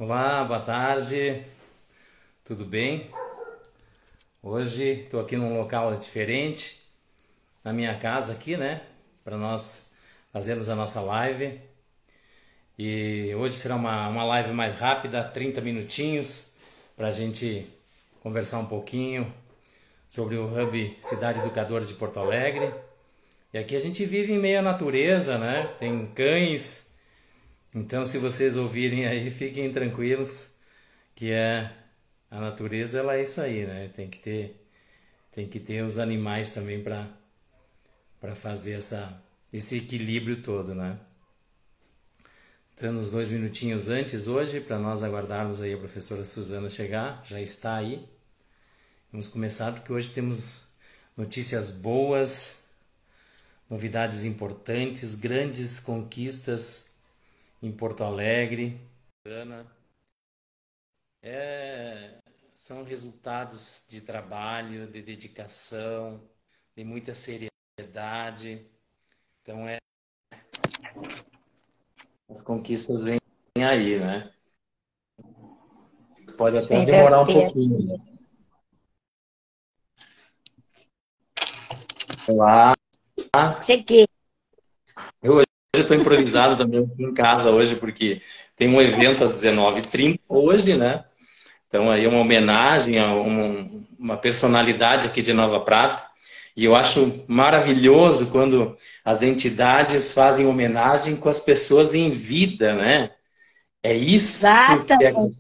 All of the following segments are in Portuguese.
Olá, boa tarde, tudo bem? Hoje estou aqui num local diferente, na minha casa aqui, né? Para nós fazermos a nossa live. E hoje será uma live mais rápida, 30 minutinhos, para a gente conversar um pouquinho sobre o Hub Cidade Educadora de Porto Alegre. E aqui a gente vive em meio à natureza, né? Tem cães. Então, se vocês ouvirem aí, fiquem tranquilos, que a natureza, ela é isso aí, né? Tem que ter os animais também para fazer esse equilíbrio todo, né? Entrando uns 2 minutinhos antes hoje, para nós aguardarmos aí a professora Suzana chegar, já está aí. Vamos começar porque hoje temos notícias boas, novidades importantes, grandes conquistas em Porto Alegre. São resultados de trabalho, de dedicação, de muita seriedade. Então, as conquistas vêm aí, né? Pode até Espera demorar um ter pouquinho. Olá, Cheguei. eu estou improvisado também aqui em casa hoje, porque tem um evento às 19h30 hoje, né? Então, aí é uma homenagem a uma personalidade aqui de Nova Prata. E eu acho maravilhoso quando as entidades fazem homenagem com as pessoas em vida, né? É isso que é Exatamente.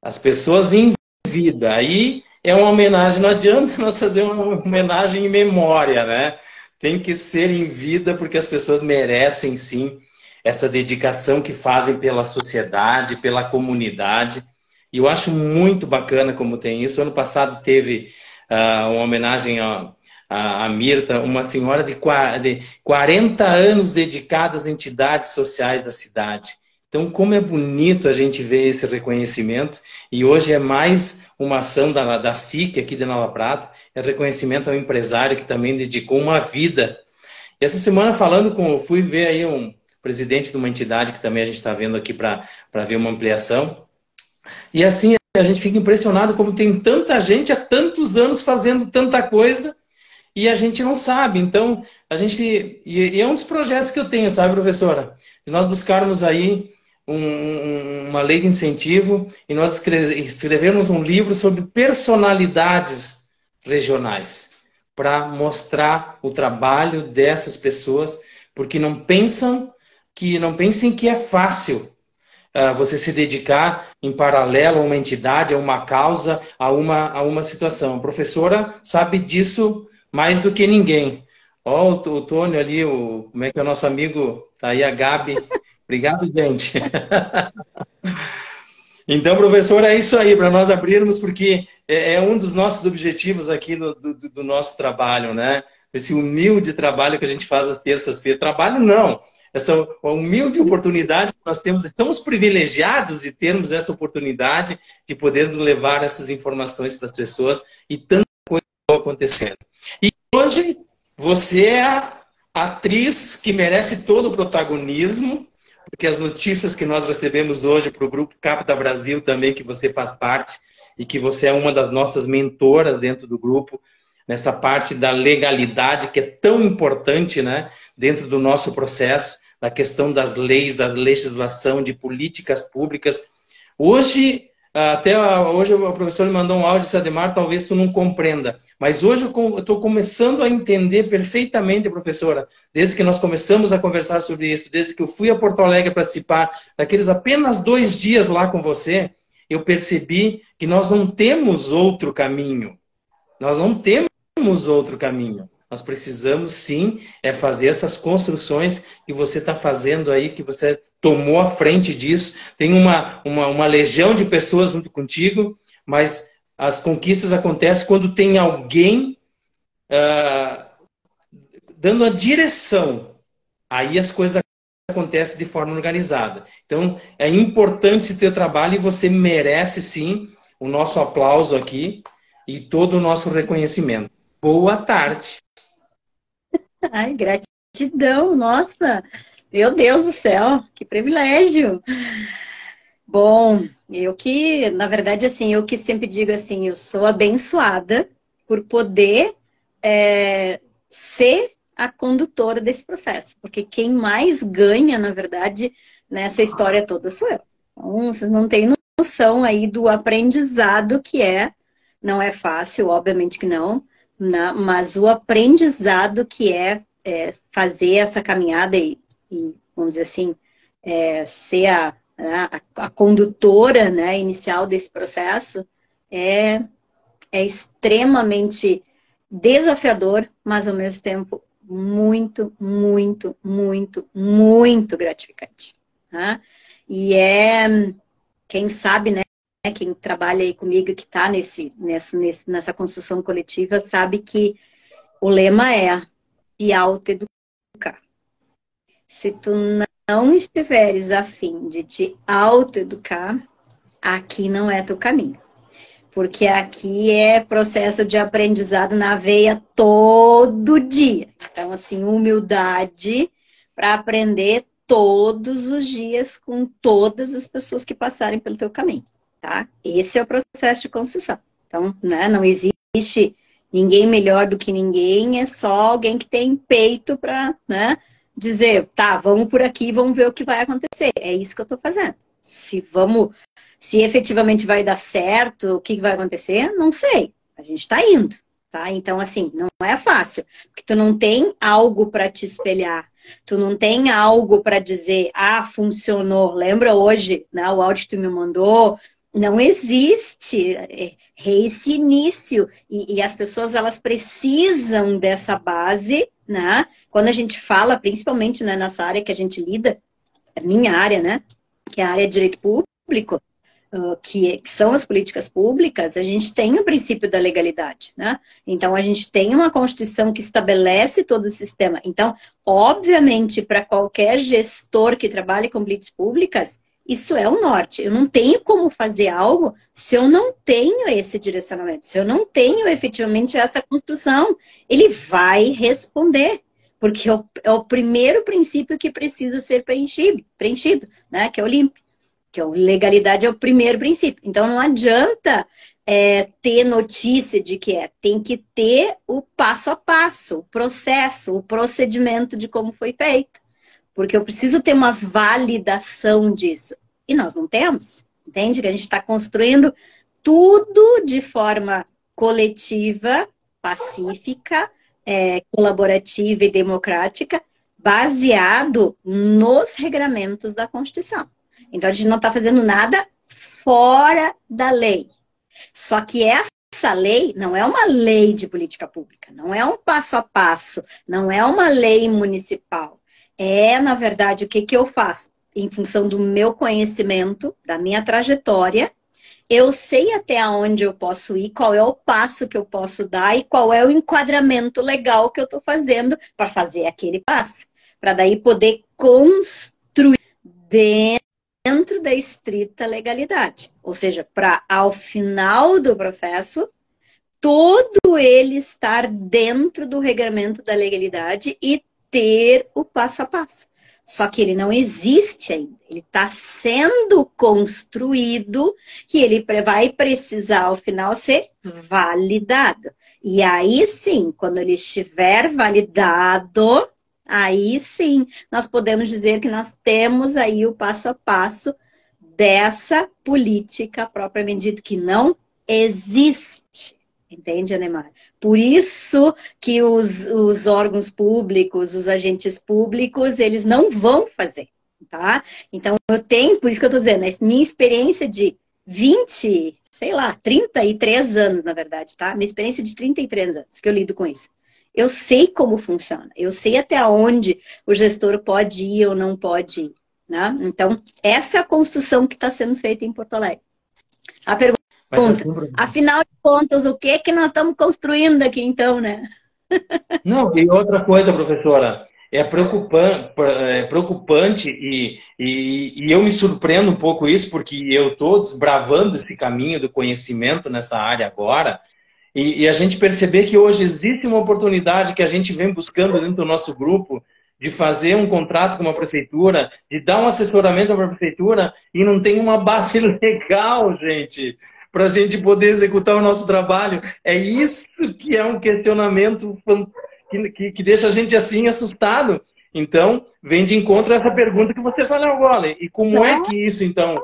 as pessoas em vida. Aí é uma homenagem, não adianta nós fazer uma homenagem em memória, né? Tem que ser em vida porque as pessoas merecem sim essa dedicação que fazem pela sociedade, pela comunidade. E eu acho muito bacana como tem isso. Ano passado teve uma homenagem a Mirta, uma senhora de 40 anos dedicada às entidades sociais da cidade. Então, como é bonito a gente ver esse reconhecimento. E hoje é mais uma ação da SIC aqui de Nova Prata, é reconhecimento ao empresário que também dedicou uma vida. E essa semana fui ver aí um presidente de uma entidade que também a gente está vendo aqui para ver uma ampliação. E assim a gente fica impressionado como tem tanta gente há tantos anos fazendo tanta coisa e a gente não sabe. Então, e é um dos projetos que eu tenho, sabe, professora? De nós buscarmos aí uma lei de incentivo e nós escrevermos um livro sobre personalidades regionais para mostrar o trabalho dessas pessoas, porque não pensem que é fácil você se dedicar em paralelo a uma entidade, a uma causa, a uma situação. A professora sabe disso mais do que ninguém. Ó, o Tônio ali, como é que é o nosso amigo? Tá aí a Gabi. Obrigado, gente. Então, professor, é isso aí, para nós abrirmos, porque é um dos nossos objetivos aqui do nosso trabalho, né? Esse humilde trabalho que a gente faz às terças-feiras. Trabalho não, essa humilde oportunidade que nós temos, estamos privilegiados de termos essa oportunidade de poder levar essas informações para as pessoas e tanta coisa acontecendo. E hoje, você é a atriz que merece todo o protagonismo, porque as notícias que nós recebemos hoje para o Grupo Capta Brasil também, que você faz parte, e que você é uma das nossas mentoras dentro do grupo, nessa parte da legalidade, que é tão importante, né, dentro do nosso processo, na questão das leis, da legislação, de políticas públicas. Hoje o professor me mandou um áudio, disse, Ademar, talvez tu não compreenda, mas hoje eu estou começando a entender perfeitamente, professora, desde que nós começamos a conversar sobre isso, desde que eu fui a Porto Alegre participar daqueles apenas 2 dias lá com você, eu percebi que nós não temos outro caminho. Nós não temos outro caminho. Nós precisamos, sim, fazer essas construções que você está fazendo aí, que você tomou a frente disso. Tem uma legião de pessoas junto contigo, mas as conquistas acontecem quando tem alguém dando a direção. Aí as coisas acontecem de forma organizada. Então, é importante esse teu trabalho e você merece, sim, o nosso aplauso aqui e todo o nosso reconhecimento. Boa tarde. Ai, gratidão, nossa. Meu Deus do céu, que privilégio. Bom, na verdade, assim, eu que sempre digo assim, eu sou abençoada por poder ser a condutora desse processo, porque quem mais ganha, na verdade, nessa história toda sou eu. Então, vocês não têm noção aí do aprendizado que é, não é fácil, obviamente que não, né? Mas o aprendizado que fazer essa caminhada e, vamos dizer assim, ser a condutora, né, inicial desse processo é extremamente desafiador, mas ao mesmo tempo muito, muito, muito, muito gratificante. Tá? E quem sabe, né, quem trabalha aí comigo, que está nessa construção coletiva, sabe que o lema é se autoeducar. Se tu não estiveres a fim de te autoeducar, aqui não é teu caminho. Porque aqui é processo de aprendizado na veia todo dia. Então, assim, humildade para aprender todos os dias com todas as pessoas que passarem pelo teu caminho, tá? Esse é o processo de construção. Então, né, não existe ninguém melhor do que ninguém, é só alguém que tem peito para, né, dizer, tá, vamos por aqui, vamos ver o que vai acontecer. É isso que eu estou fazendo. Se efetivamente vai dar certo, o que vai acontecer, não sei. A gente está indo, tá? Então, assim, não é fácil. Porque tu não tem algo para te espelhar. Tu não tem algo para dizer, ah, funcionou. Lembra hoje, né, o áudio que tu me mandou? Não existe esse início. E as pessoas, elas precisam dessa base, né? Quando a gente fala, principalmente, né, nessa área que a gente lida, a minha área, né? Que é a área de direito público, que são as políticas públicas, a gente tem o princípio da legalidade, né? Então, a gente tem uma Constituição que estabelece todo o sistema. Então, obviamente, para qualquer gestor que trabalhe com políticas públicas, isso é o norte. Eu não tenho como fazer algo se eu não tenho esse direcionamento, se eu não tenho efetivamente essa construção. Ele vai responder, porque é o primeiro princípio que precisa ser preenchido, né? Que é o limpo. Que a legalidade é o primeiro princípio. Então, não adianta ter notícia de que tem que ter o passo a passo, o processo, o procedimento de como foi feito. Porque eu preciso ter uma validação disso. E nós não temos. Entende? Que a gente está construindo tudo de forma coletiva, pacífica, colaborativa e democrática, baseado nos regramentos da Constituição. Então, a gente não está fazendo nada fora da lei. Só que essa lei não é uma lei de política pública, não é um passo a passo, não é uma lei municipal. Na verdade, o que eu faço? Em função do meu conhecimento, da minha trajetória, eu sei até onde eu posso ir, qual é o passo que eu posso dar e qual é o enquadramento legal que eu estou fazendo para fazer aquele passo. Para daí poder construir dentro da estrita legalidade. Ou seja, para ao final do processo, todo ele estar dentro do regramento da legalidade e ter o passo a passo. Só que ele não existe ainda. Ele está sendo construído e ele vai precisar, ao final, ser validado. E aí sim, quando ele estiver validado, aí sim, nós podemos dizer que nós temos aí o passo a passo dessa política propriamente dita, que não existe. Entende, Anemar? Por isso que os órgãos públicos, os agentes públicos, eles não vão fazer, tá? Então, por isso que eu estou dizendo, a minha experiência de 33 anos, na verdade, tá? Minha experiência de 33 anos que eu lido com isso. Eu sei como funciona, eu sei até onde o gestor pode ir ou não pode ir, né? Então, essa é a construção que está sendo feita em Porto Alegre. A pergunta, afinal de contas, o que nós estamos construindo aqui, então, né? Não, e outra coisa, professora, é preocupante e eu me surpreendo um pouco isso, porque eu estou desbravando esse caminho do conhecimento nessa área agora, e a gente perceber que hoje existe uma oportunidade que a gente vem buscando dentro do nosso grupo de fazer um contrato com uma prefeitura, de dar um assessoramento para a prefeitura e não tem uma base legal, gente, para a gente poder executar o nosso trabalho. É isso que é um questionamento que deixa a gente assim assustado. Então, vem de encontro a essa pergunta que você falou agora. E como é que isso, então?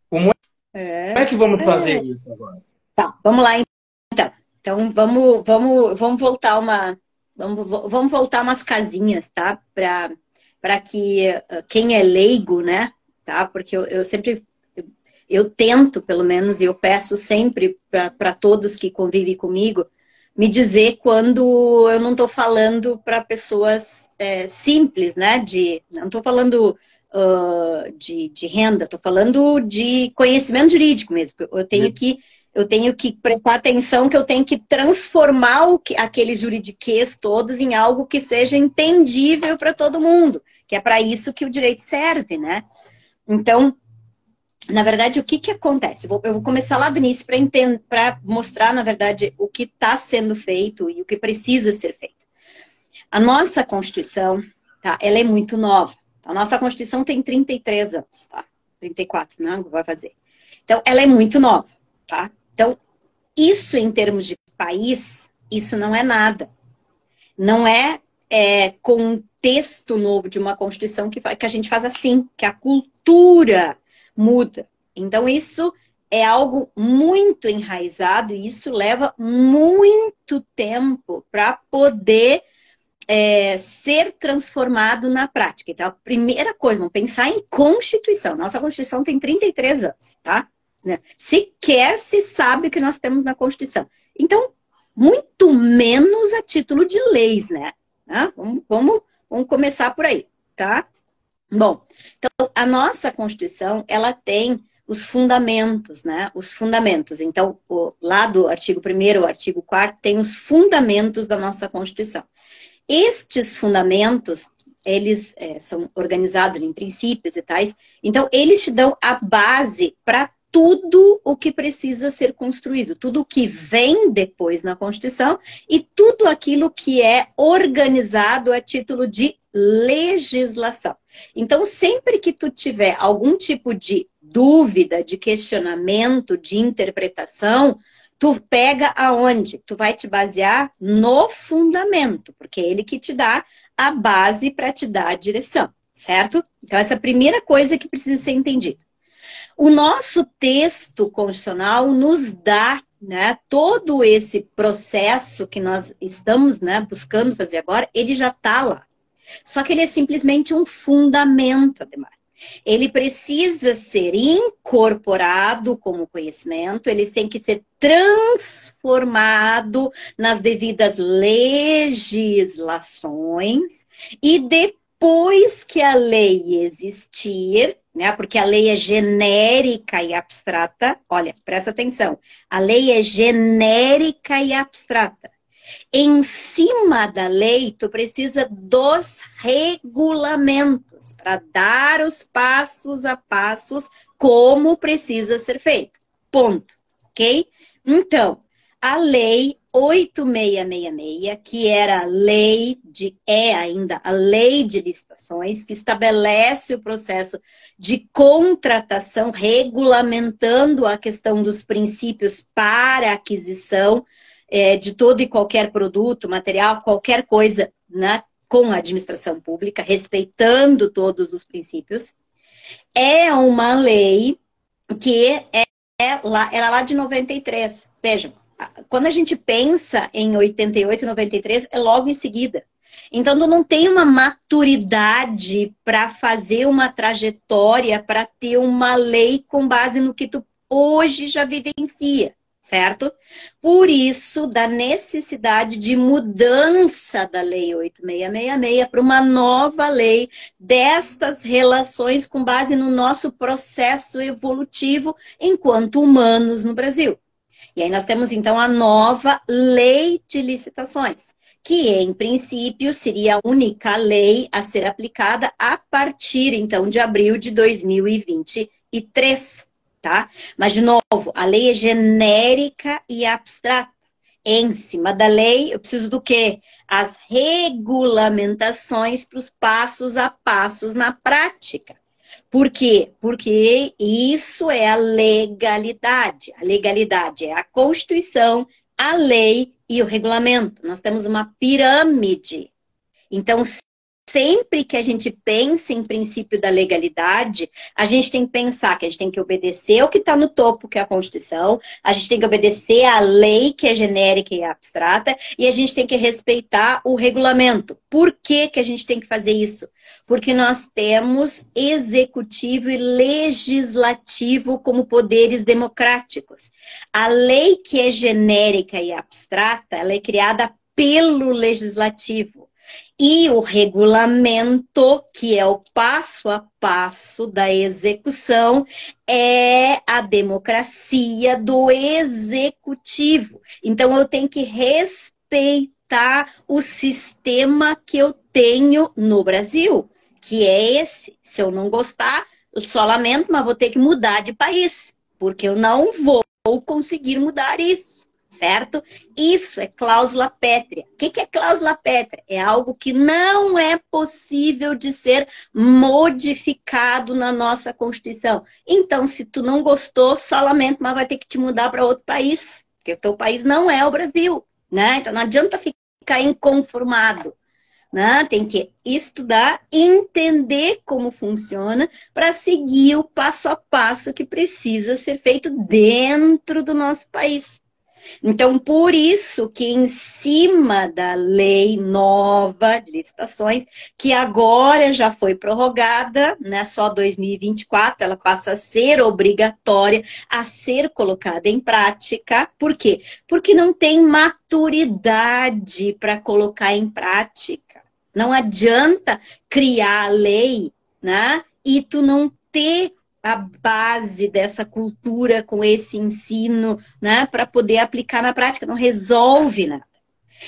Como é que vamos fazer isso agora? Tá, vamos lá então. Então, vamos voltar vamos voltar umas casinhas, tá? Para que quem é leigo, né? Tá? Porque eu sempre, eu tento, pelo menos, e eu peço sempre para todos que convivem comigo, me dizer quando eu não estou falando para pessoas simples, né? Não estou falando de renda, estou falando de conhecimento jurídico mesmo. Eu tenho que prestar atenção que eu tenho que transformar aqueles juridiquês todos em algo que seja entendível para todo mundo, que é para isso que o direito serve, né? Então, na verdade, o que acontece? Eu vou começar lá do início para mostrar, na verdade, o que está sendo feito e o que precisa ser feito. A nossa Constituição, tá? Ela é muito nova. A nossa Constituição tem 33 anos, tá? 34, não vai fazer. Então, ela é muito nova, tá? Então, isso em termos de país, isso não é nada. Não é com um texto novo de uma Constituição que a gente faz assim, que a cultura muda. Então, isso é algo muito enraizado e isso leva muito tempo para poder ser transformado na prática. Então, a primeira coisa, vamos pensar em Constituição. Nossa Constituição tem 33 anos, tá? Sequer se sabe o que nós temos na Constituição. Então, muito menos a título de leis, né? Vamos começar por aí, tá? Bom, então, a nossa Constituição, ela tem os fundamentos, né? Os fundamentos. Então, lá do artigo 1º ao artigo 4º, tem os fundamentos da nossa Constituição. Estes fundamentos, eles são organizados em princípios e tais, então, eles te dão a base para tudo o que precisa ser construído, tudo o que vem depois na Constituição e tudo aquilo que é organizado a título de legislação. Então, sempre que tu tiver algum tipo de dúvida, de questionamento, de interpretação, tu pega aonde? Tu vai te basear no fundamento, porque é ele que te dá a base para te dar a direção, certo? Então, essa é a primeira coisa que precisa ser entendida. O nosso texto constitucional nos dá, né, todo esse processo que nós estamos, né, buscando fazer agora, ele já está lá. Só que ele é simplesmente um fundamento, Ademar. Ele precisa ser incorporado como conhecimento, ele tem que ser transformado nas devidas legislações e depois que a lei existir, né, porque a lei é genérica e abstrata, olha, presta atenção, a lei é genérica e abstrata. Em cima da lei, tu precisa dos regulamentos para dar os passos a passos como precisa ser feito. Ponto. Ok? Então, a lei 8666, que era a lei ainda a lei de licitações, que estabelece o processo de contratação, regulamentando a questão dos princípios para aquisição de todo e qualquer produto, material, qualquer coisa, né, com a administração pública, respeitando todos os princípios. É uma lei que era lá de 93. Vejam, quando a gente pensa em 88 e 93, é logo em seguida. Então, tu não tem uma maturidade para fazer uma trajetória, para ter uma lei com base no que tu hoje já vivencia. Certo? Por isso, da necessidade de mudança da Lei 8666 para uma nova lei destas relações com base no nosso processo evolutivo enquanto humanos no Brasil. E aí nós temos, então, a nova Lei de Licitações, que, em princípio, seria a única lei a ser aplicada a partir, então, de abril de 2023. Tá? Mas, de novo, a lei é genérica e abstrata. Em cima da lei, eu preciso do quê? As regulamentações para os passos a passos na prática. Por quê? Porque isso é a legalidade. A legalidade é a Constituição, a lei e o regulamento. Nós temos uma pirâmide. Então, sempre que a gente pensa em princípio da legalidade, a gente tem que pensar que a gente tem que obedecer o que está no topo, que é a Constituição, a gente tem que obedecer a lei, que é genérica e abstrata, e a gente tem que respeitar o regulamento. Por que que a gente tem que fazer isso? Porque nós temos executivo e legislativo como poderes democráticos. A lei que é genérica e abstrata, ela é criada pelo legislativo. E o regulamento, que é o passo a passo da execução, é a democracia do executivo. Então, eu tenho que respeitar o sistema que eu tenho no Brasil, que é esse. Se eu não gostar, eu só lamento, mas vou ter que mudar de país, porque eu não vou conseguir mudar isso. Certo? Isso é cláusula pétrea. O que é cláusula pétrea? É algo que não é possível de ser modificado na nossa Constituição. Então, se tu não gostou, só lamento, mas vai ter que te mudar para outro país, porque o teu país não é o Brasil, né? Então, não adianta ficar inconformado, né? Tem que estudar, entender como funciona para seguir o passo a passo que precisa ser feito dentro do nosso país. Então, por isso que em cima da lei nova de licitações, que agora já foi prorrogada, né, só 2024, ela passa a ser obrigatória a ser colocada em prática. Por quê? Porque não tem maturidade para colocar em prática. Não adianta criar a lei, né, e tu não ter a base dessa cultura com esse ensino, né, para poder aplicar na prática, não resolve nada.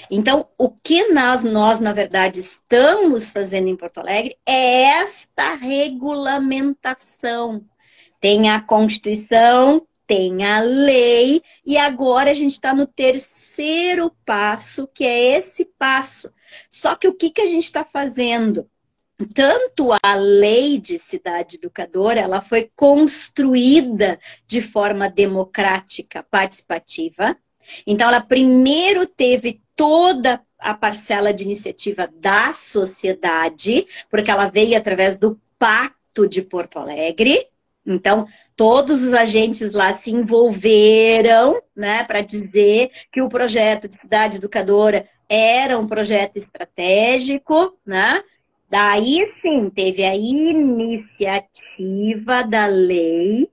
Então, o que nós, na verdade, estamos fazendo em Porto Alegre é esta regulamentação. Tem a Constituição, tem a lei, e agora a gente está no terceiro passo, que é esse passo. Só que o que a gente está fazendo? Tanto a lei de cidade educadora, ela foi construída de forma democrática, participativa. Então, ela primeiro teve toda a parcela de iniciativa da sociedade, porque ela veio através do Pacto de Porto Alegre. Então, todos os agentes lá se envolveram, né, para dizer que o projeto de cidade educadora era um projeto estratégico, né? Daí, sim, teve a iniciativa da lei,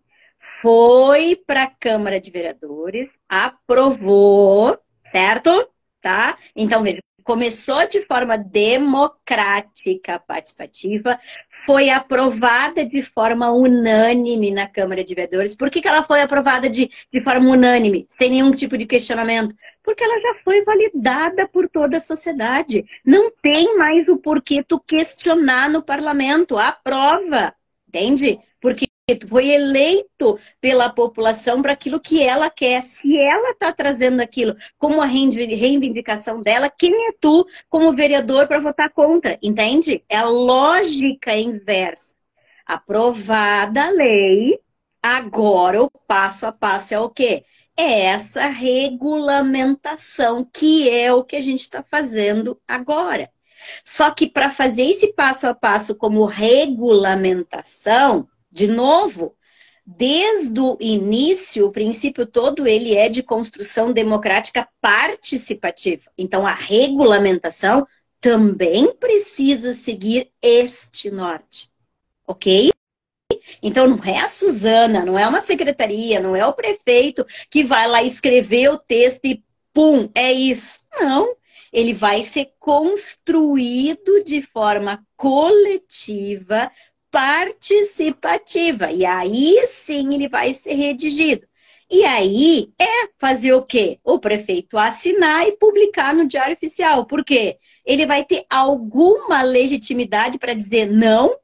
foi para a Câmara de Vereadores, aprovou, certo? Tá? Então, veja, começou de forma democrática, participativa, foi aprovada de forma unânime na Câmara de Vereadores. Por que ela foi aprovada de forma unânime, sem nenhum tipo de questionamento? Porque ela já foi validada por toda a sociedade. Não tem mais o porquê tu questionar no parlamento. Aprova, entende? Porque tu foi eleito pela população para aquilo que ela quer. Se ela está trazendo aquilo como a reivindicação dela, quem é tu como vereador para votar contra? Entende? É a lógica inversa. Aprovada a lei, agora o passo a passo é o quê? É essa regulamentação, que é o que a gente está fazendo agora. Só que para fazer esse passo a passo como regulamentação, de novo, desde o início, o princípio todo, ele é de construção democrática participativa. Então, a regulamentação também precisa seguir este norte, ok? Então, não é a Suzana, não é uma secretaria, não é o prefeito que vai lá escrever o texto e pum, é isso. Não, ele vai ser construído de forma coletiva, participativa. E aí sim ele vai ser redigido. E aí é fazer o quê? O prefeito assinar e publicar no Diário Oficial. Por quê? Ele vai ter alguma legitimidade para dizer não?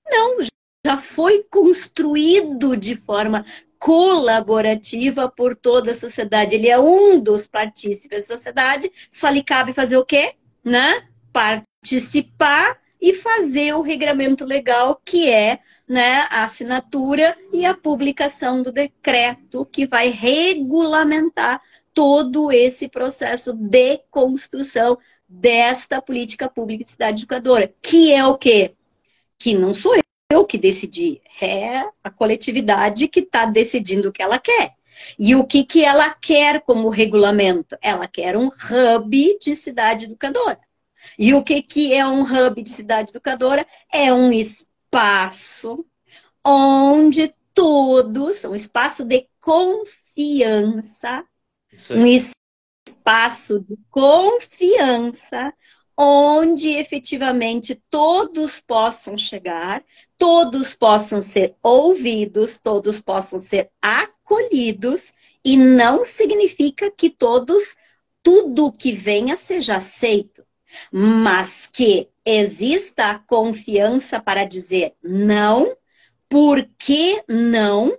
Não, já foi construído de forma colaborativa por toda a sociedade. Ele é um dos partícipes da sociedade, só lhe cabe fazer o quê? Né? Participar e fazer o regramento legal, que é, né, a assinatura e a publicação do decreto que vai regulamentar todo esse processo de construção desta política pública de cidade educadora, que é o quê? Que não sou eu que decidi, é a coletividade que está decidindo o que ela quer. E o que ela quer como regulamento? Ela quer um hub de cidade educadora. E o que é um hub de cidade educadora? É um espaço onde todos, um espaço de confiança, um espaço de confiança, onde efetivamente todos possam chegar, todos possam ser ouvidos, todos possam ser acolhidos, e não significa que tudo que venha seja aceito, mas que exista a confiança para dizer não, por que não,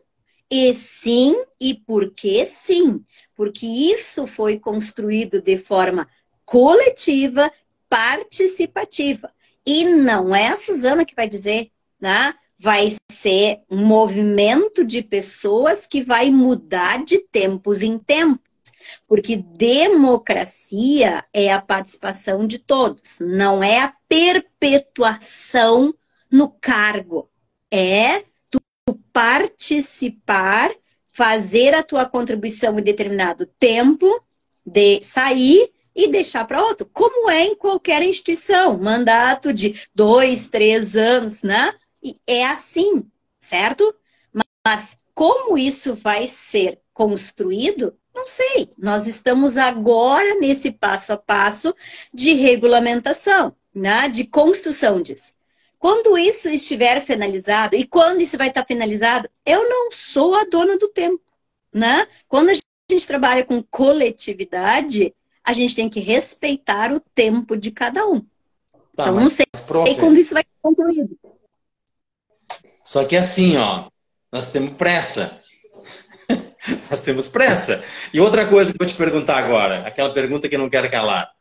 e sim, e por que sim. Porque isso foi construído de forma coletiva, participativa. E não é a Suzana que vai dizer, né? Vai ser um movimento de pessoas que vai mudar de tempos em tempos. Porque democracia é a participação de todos, não é a perpetuação no cargo. É tu participar, fazer a tua contribuição em determinado tempo, de sair e deixar para outro. Como é em qualquer instituição, mandato de 2, 3 anos, né? E é assim, certo? Mas como isso vai ser construído, não sei. Nós estamos agora nesse passo a passo de regulamentação, né? De construção disso. Quando isso estiver finalizado, e quando isso vai estar finalizado, eu não sou a dona do tempo, né? Quando a gente trabalha com coletividade, a gente tem que respeitar o tempo de cada um. Tá, então, não sei quando isso vai ser concluído. Só que assim, ó, nós temos pressa. Nós temos pressa. E outra coisa que eu vou te perguntar agora, aquela pergunta que eu não quero calar.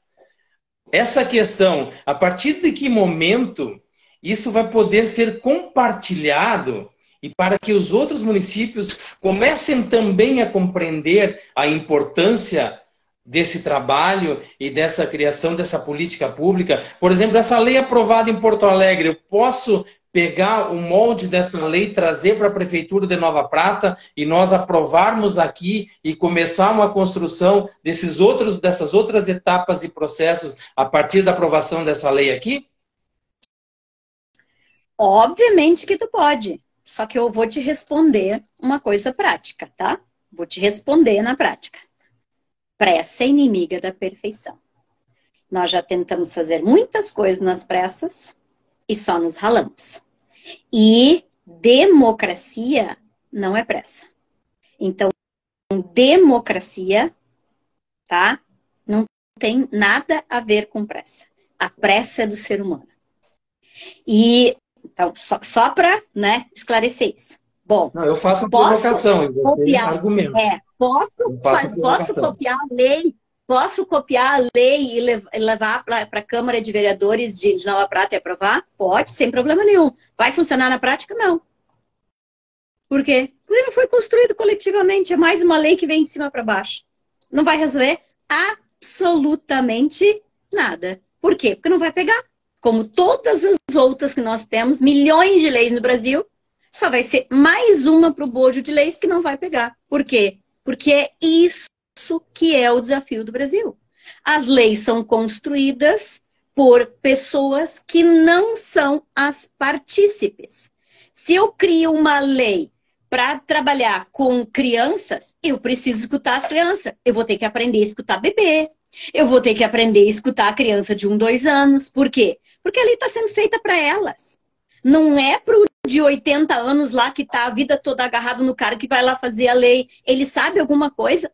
Essa questão, a partir de que momento isso vai poder ser compartilhado e para que os outros municípios comecem também a compreender a importância desse trabalho e dessa criação dessa política pública? Por exemplo, essa lei aprovada em Porto Alegre, eu posso pegar o molde dessa lei, trazer para a Prefeitura de Nova Prata e nós aprovarmos aqui e começar uma construção dessas outras etapas e processos a partir da aprovação dessa lei aqui? Obviamente que tu pode, só que eu vou te responder uma coisa prática, tá? Vou te responder na prática. Pressa é inimiga da perfeição. Nós já tentamos fazer muitas coisas nas pressas e só nos ralamos. E democracia não é pressa. Então, democracia, tá? Não tem nada a ver com pressa. A pressa é do ser humano. E então, só para, né, esclarecer isso. Bom, não, eu faço provocação e você argumenta. Posso copiar a lei? Posso copiar a lei e levar para a Câmara de Vereadores de Nova Prata e aprovar? Pode, sem problema nenhum. Vai funcionar na prática? Não. Por quê? Porque não foi construído coletivamente. É mais uma lei que vem de cima para baixo. Não vai resolver absolutamente nada. Por quê? Porque não vai pegar. Como todas as outras que nós temos, milhões de leis no Brasil, só vai ser mais uma para o bojo de leis que não vai pegar. Por quê? Porque é isso que é o desafio do Brasil. As leis são construídas por pessoas que não são as partícipes. Se eu crio uma lei para trabalhar com crianças, eu preciso escutar as crianças. Eu vou ter que aprender a escutar bebê. Eu vou ter que aprender a escutar a criança de 1, 2 anos. Por quê? Porque a lei está sendo feita para elas. Não é para o de 80 anos lá que está a vida toda agarrado no cara que vai lá fazer a lei. Ele sabe alguma coisa?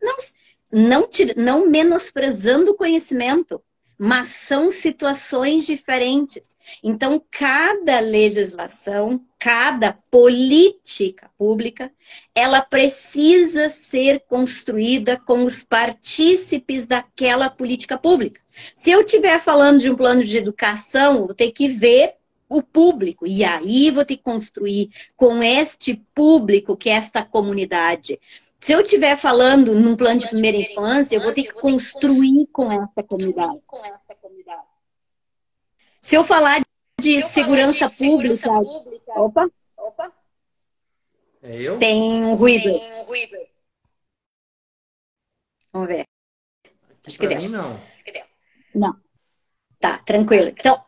Não menosprezando o conhecimento. mas são situações diferentes. Então, cada legislação, cada política pública, ela precisa ser construída com os partícipes daquela política pública. Se eu estiver falando de um plano de educação, eu vou ter que ver o público, e aí vou ter que construir com este público, que é esta comunidade. Se eu estiver falando num plano de primeira infância, eu vou ter que construir com essa comunidade. Se eu falar de segurança pública... Opa! É eu? Tem um ruído. Vamos ver. Acho que Pra deu. mim, não. Não. Tá, tranquilo. Então,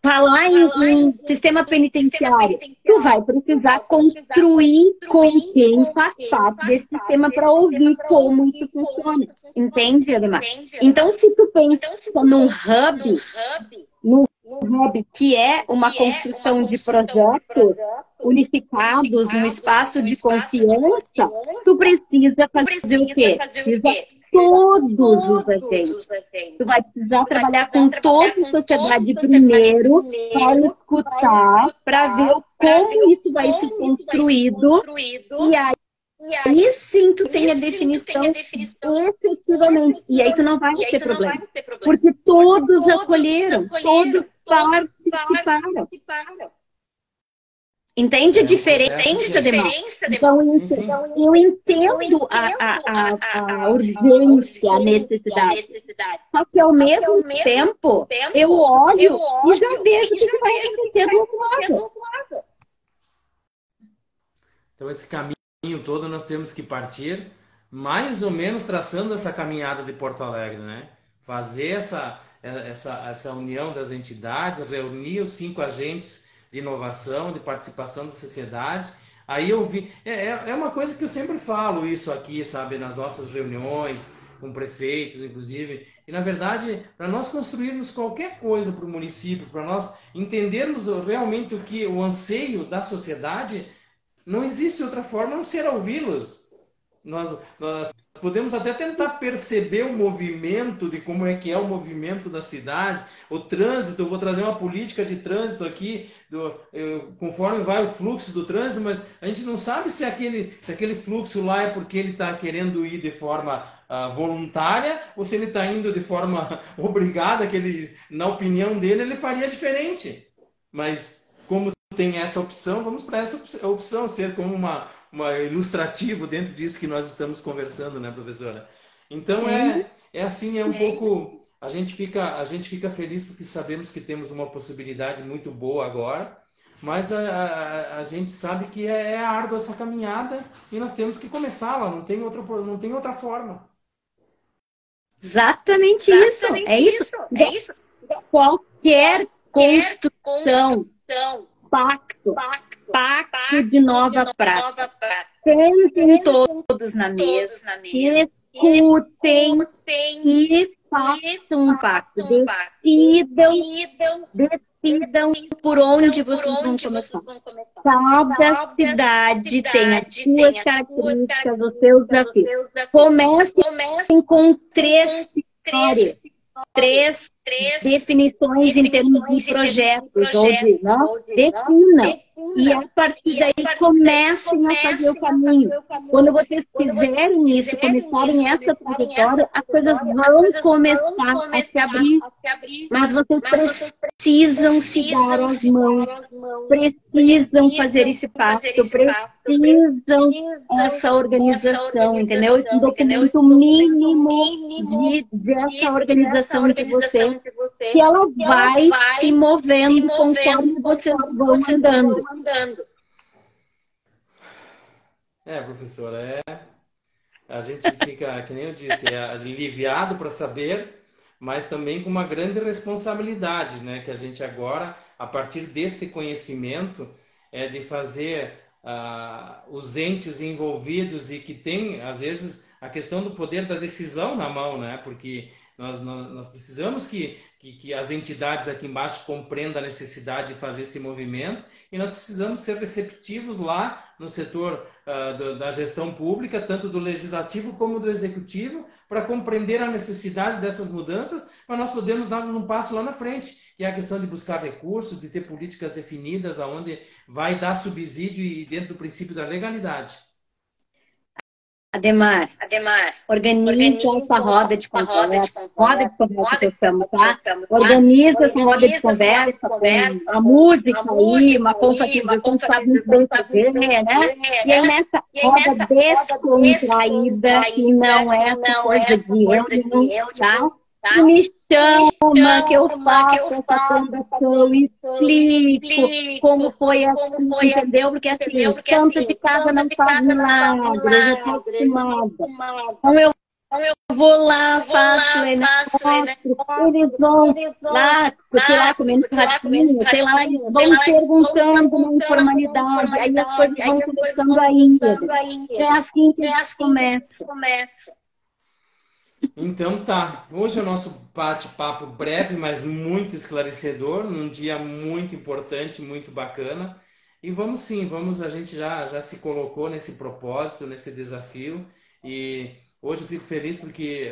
falar em sistema penitenciário, tu vai precisar construir com quem faz parte desse sistema para ouvir como isso funciona. Entende, Ademar? Então, se tu pensa num hub, que é uma construção de projetos unificados no espaço de confiança, tu precisa fazer o quê? Precisa todos os agentes. Tu vai precisar trabalhar com toda a sociedade primeiro para escutar, para ver como isso vai ser construído, e aí sim tu tem a definição efetivamente. E aí tu não vai ter problema. Porque todos acolheram, todos participaram. Entende a diferença, Demar? Então, eu entendo a urgência, a necessidade. Só que, ao mesmo tempo, eu olho e já vejo o que vai acontecer do outro lado. Então, esse caminho todo nós temos que partir, mais ou menos traçando essa caminhada de Porto Alegre, né? Fazer essa união das entidades, reunir os 5 agentes de inovação, de participação da sociedade. Aí eu vi... É uma coisa que eu sempre falo isso aqui, sabe? Nas nossas reuniões, com prefeitos, inclusive. E, na verdade, para nós construirmos qualquer coisa para o município, para nós entendermos realmente o anseio da sociedade, não existe outra forma a não ser ouvi-los. Nós podemos até tentar perceber o movimento, de como é que é o movimento da cidade, o trânsito. Eu vou trazer uma política de trânsito aqui, conforme vai o fluxo do trânsito, mas a gente não sabe se aquele fluxo lá é porque ele está querendo ir de forma voluntária ou se ele está indo de forma obrigada, que ele, na opinião dele, ele faria diferente. Mas como tem essa opção, vamos para essa opção, ser como uma ilustrativo dentro disso que nós estamos conversando, né, professora? Então, é assim, é um pouco... A gente fica feliz porque sabemos que temos uma possibilidade muito boa agora, mas a gente sabe que é árdua essa caminhada e nós temos que começá-la, não tem outra forma. Exatamente isso, é isso. Qualquer construção, pacto de Nova Prata. Sentem todos na mesa, escutem e façam um pacto. Decidam por onde vocês vão começar. Cada cidade tem as suas características, os seus desafios. Comecem com 3 histórias. 3 definições em termos de projetos, ou de, não? Definam. E a partir daí comecem a fazer o caminho. Quando vocês fizerem isso, começarem essa trajetória, as coisas vão começar a se abrir. Mas vocês precisam se dar as mãos, precisam fazer esse pacto, precisam essa organização, entendeu? Esse documento mínimo dessa organização de vocês, que ela vai se movendo conforme vocês vão andando. Professora, a gente fica, que nem eu disse, aliviado para saber, mas também com uma grande responsabilidade, né? Que a gente agora, a partir deste conhecimento, de fazer os entes envolvidos e que tem, às vezes, a questão do poder da decisão na mão, né? Porque nós precisamos que que as entidades aqui embaixo compreendam a necessidade de fazer esse movimento, e nós precisamos ser receptivos lá no setor da gestão pública, tanto do legislativo como do executivo, para compreender a necessidade dessas mudanças, para nós podermos dar um passo lá na frente, que é a questão de buscar recursos, de ter políticas definidas, aonde vai dar subsídio e dentro do princípio da legalidade. Ademar, organiza essa roda de conversa, roda de conversa que eu chamo, tá? Organiza essa roda de conversa com a música aí, uma coisa que você não sabe muito bem fazer, né? E aí nessa roda descontraída, que não é essa coisa de eu, tá? Que me chama, que eu faço essa condução, explico como foi assim, entendeu? Porque assim, tanto de casa não faz milagre, eu estou acostumada. Então eu vou lá, faço, eles vão lá, sei lá, comendo churrasquinho, sei lá, eles vão perguntando na informalidade, aí as coisas vão começando ainda. É assim que a gente começa. Então tá, hoje é o nosso bate-papo breve, mas muito esclarecedor, num dia muito importante, muito bacana. E vamos sim, a gente já se colocou nesse propósito, nesse desafio. E hoje eu fico feliz porque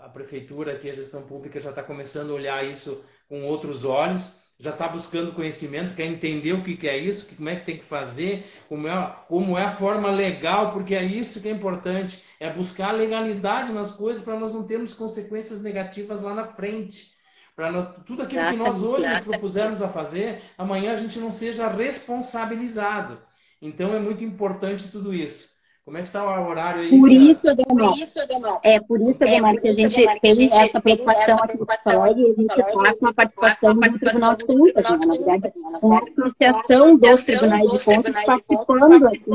a prefeitura aqui, a gestão pública já está começando a olhar isso com outros olhos, já está buscando conhecimento, quer entender o que é isso, como é que tem que fazer, como é a forma legal, porque é isso que é importante, é buscar a legalidade nas coisas para nós não termos consequências negativas lá na frente. Para tudo aquilo que nós hoje nos propusermos a fazer, amanhã a gente não seja responsabilizado. Então é muito importante tudo isso. Como é que está o horário aí? Por isso, Ademar, que a gente tem essa preocupação aqui no Colégio e a gente está com a participação do Tribunal de Contas, né? Na verdade, uma associação dos tribunais de contas participando aqui,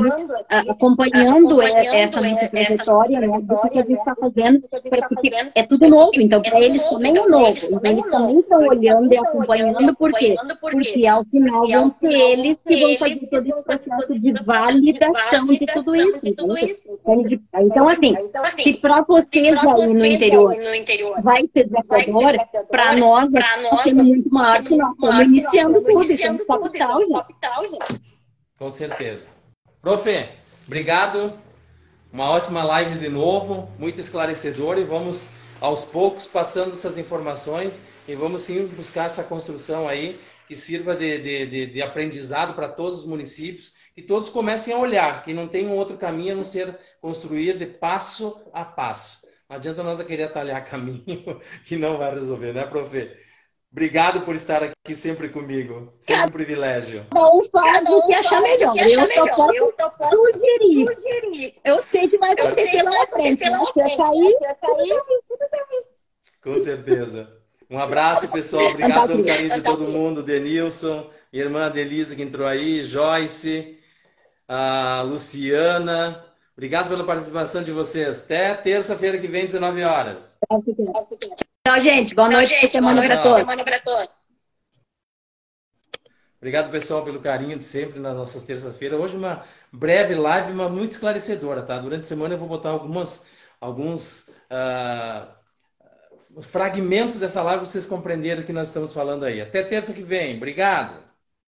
acompanhando essa nossa trajetória, né? Do que a gente está fazendo, porque é tudo novo, então para eles também é novo. Então eles também estão olhando e acompanhando, por quê? Porque ao final vão ser eles que vão fazer todo esse processo de validação de tudo isso. Então, assim, se para vocês aí no interior vai ser desafiador, para nós está sendo muito maior que nós estamos iniciando tudo, estamos capital, gente. Com certeza. Profe, obrigado. Uma ótima live de novo, muito esclarecedora, e vamos aos poucos passando essas informações e vamos sim buscar essa construção aí que sirva de aprendizado para todos os municípios, que todos comecem a olhar, que não tem um outro caminho a não ser construir de passo a passo. Não adianta nós querer atalhar caminho que não vai resolver, né, profe? Obrigado por estar aqui sempre comigo. Sempre um privilégio. Cada um faz o que achar melhor. Eu só posso sugerir. Eu sei que vai acontecer lá na frente. Se cair, com certeza. Um abraço, pessoal. Obrigado pelo carinho de todo mundo. Denilson, irmã Delisa que entrou aí, Joyce, a Luciana. Obrigado pela participação de vocês. Até terça-feira que vem, 19 horas. Tchau, gente. Boa noite. Boa semana para todos. Obrigado, pessoal, pelo carinho de sempre nas nossas terças-feiras. Hoje uma breve live, mas muito esclarecedora, tá? Durante a semana eu vou botar alguns fragmentos dessa live para vocês compreenderem o que nós estamos falando aí. Até terça que vem. Obrigado.